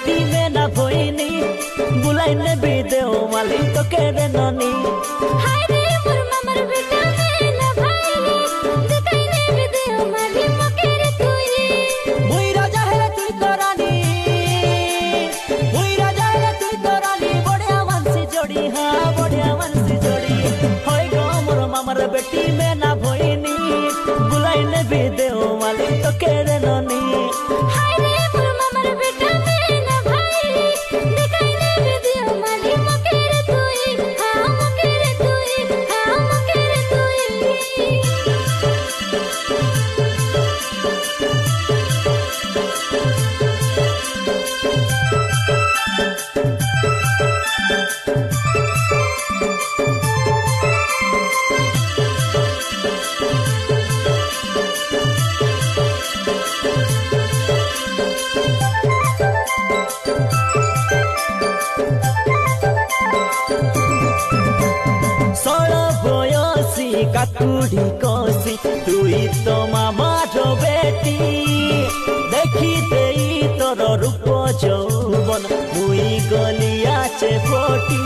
बेटी में ना भोइनी बुलाई ने भी देओ माली तो केरे ननी हाय रे मोर मामार बेटा में ना भाईनी दिखाई ने भी देओ माली मकेरे तुई मुई राजा है तुई तो रानी मुई राजा है तुई तो रानी बढ़िया वंशी जोड़ी हाँ बढ़िया वंशी जोड़ी होय गो मोर मामार बेटी में ना भोइनी बुलाई ने भी देओ माली तो केरे ननी हाय रे मोर मामार बेटा में ना भाईनी दिखाई ने भी देओ माली मकेरे तुई हाँ मकेरे तुई हाँ मकेरे तुई काकुड़ी कोसी तुई तो मामार बेटी देखी देई तोर रूप जौवन मुई गलिया चे फोटी